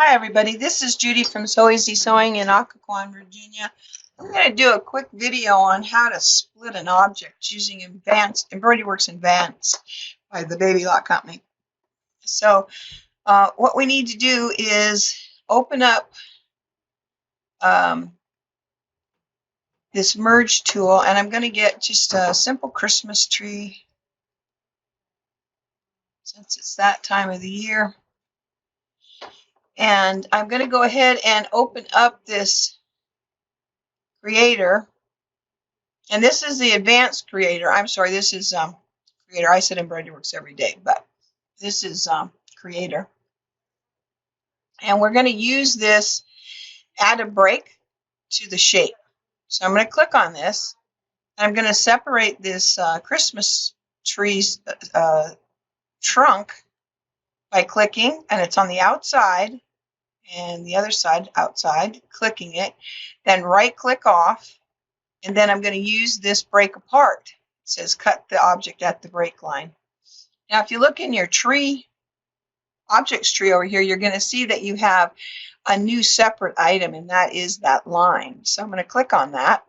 Hi everybody, this is Judy from Sew Easy Sewing in Occoquan, Virginia. I'm going to do a quick video on how to split an object using Embroidery Works Advanced by the Baby Lock Company. So what we need to do is open up this merge tool, and I'm going to get just a simple Christmas tree since it's that time of the year. And I'm going to go ahead and open up this creator. And this is the advanced creator. I'm sorry, this is creator. I said Embroidery Works every day, but this is creator. And we're going to use this, add a break to the shape. So I'm going to click on this. And I'm going to separate this Christmas tree's trunk by clicking, and it's on the outside and the other side outside, clicking it, then right click off, and then I'm going to use this break apart. It says cut the object at the break line. Now if you look in your tree, objects tree over here, you're going to see that you have a new separate item, and that is that line. So I'm going to click on that.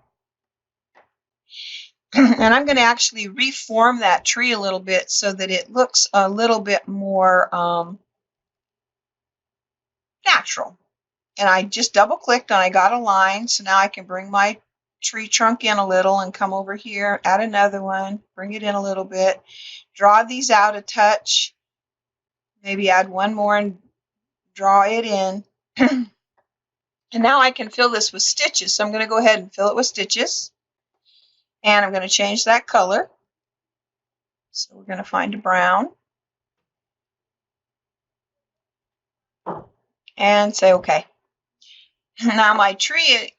And I'm going to actually reform that tree a little bit so that it looks a little bit more natural. And I just double clicked and I got a line, so now I can bring my tree trunk in a little and come over here, add another one, bring it in a little bit, draw these out a touch, maybe add one more and draw it in. And now I can fill this with stitches. So I'm going to go ahead and fill it with stitches. And I'm going to change that color. So we're going to find a brown. And say OK. Now my tree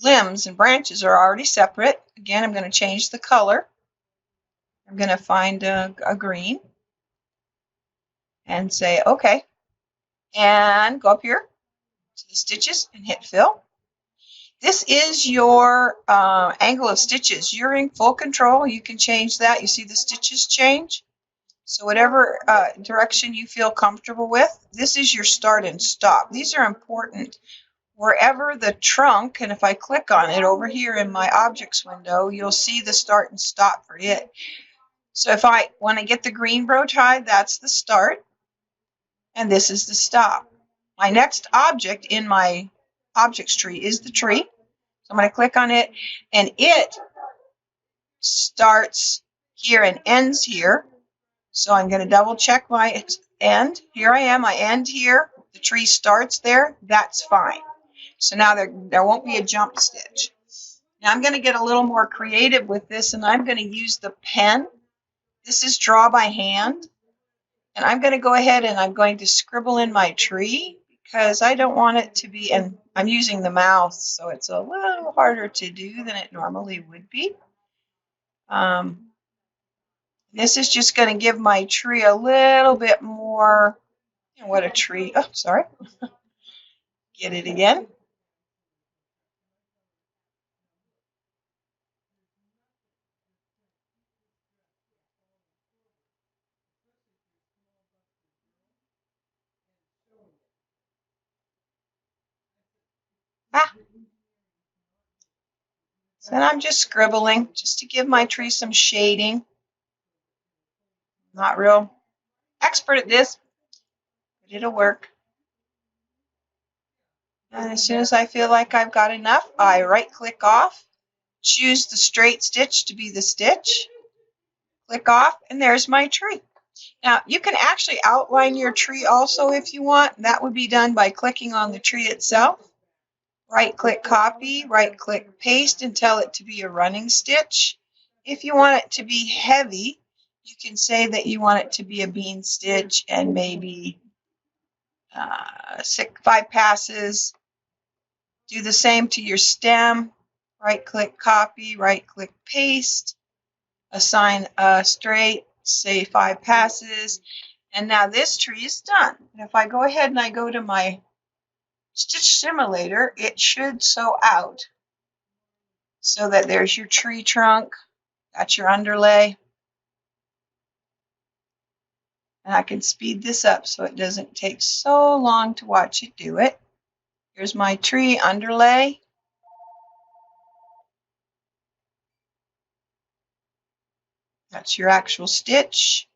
limbs and branches are already separate. Again, I'm going to change the color. I'm going to find a green. And say OK. And go up here to the stitches and hit fill. This is your angle of stitches. You're in full control. You can change that. You see the stitches change. So whatever direction you feel comfortable with, this is your start and stop. These are important. Wherever the trunk, and if I click on it over here in my objects window, you'll see the start and stop for it. So if I want to get the green bow tie, that's the start, and this is the stop. My next object in my objects tree is the tree. So I'm going to click on it, and it starts here and ends here. So I'm going to double check my end. Here I am. I end here. The tree starts there. That's fine. So now there won't be a jump stitch. Now I'm going to get a little more creative with this, and I'm going to use the pen. This is draw by hand. And I'm going to go ahead and I'm going to scribble in my tree because I don't want it to be, and I'm using the mouse, so it's a little harder to do than it normally would be. This is just going to give my tree a little bit more, what a tree, oh, sorry. Get it again. So then I'm just scribbling just to give my tree some shading. Not real expert at this, but it'll work. And as soon as I feel like I've got enough, I right click off, choose the straight stitch to be the stitch, click off, and there's my tree. Now you can actually outline your tree also if you want. That would be done by clicking on the tree itself. Right click copy, right click paste and tell it to be a running stitch. If you want it to be heavy, you can say that you want it to be a bean stitch and maybe 5 passes. Do the same to your stem. Right click copy, right click paste, assign a straight, say 5 passes, and now this tree is done. And if I go ahead and I go to my Stitch Simulator, it should sew out so that there's your tree trunk, that's your underlay. And I can speed this up so it doesn't take so long to watch it do it. Here's my tree underlay. That's your actual stitch.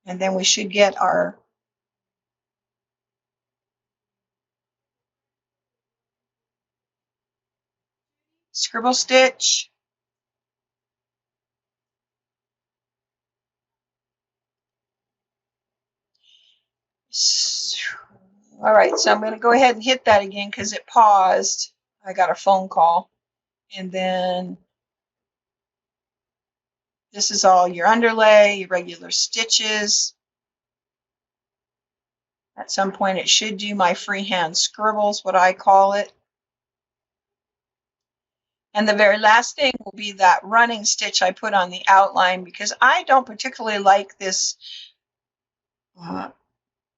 And then we should get our scribble stitch. All right, so I'm going to go ahead and hit that again because it paused. I got a phone call. And then this is all your underlay, your regular stitches. At some point it should do my freehand scribbles, what I call it. And the very last thing will be that running stitch I put on the outline because I don't particularly like this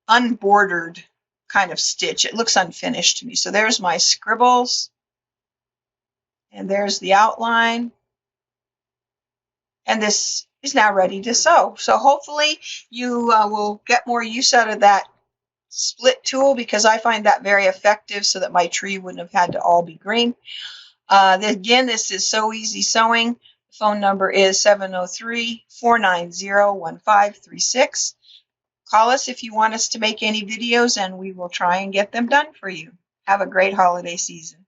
unbordered kind of stitch. It looks unfinished to me. So there's my scribbles. And there's the outline. And this is now ready to sew. So hopefully you will get more use out of that split tool because I find that very effective so that my tree wouldn't have had to all be green. Again, this is So Easy Sewing. The phone number is 703-490-1536. Call us if you want us to make any videos and we will try and get them done for you. Have a great holiday season.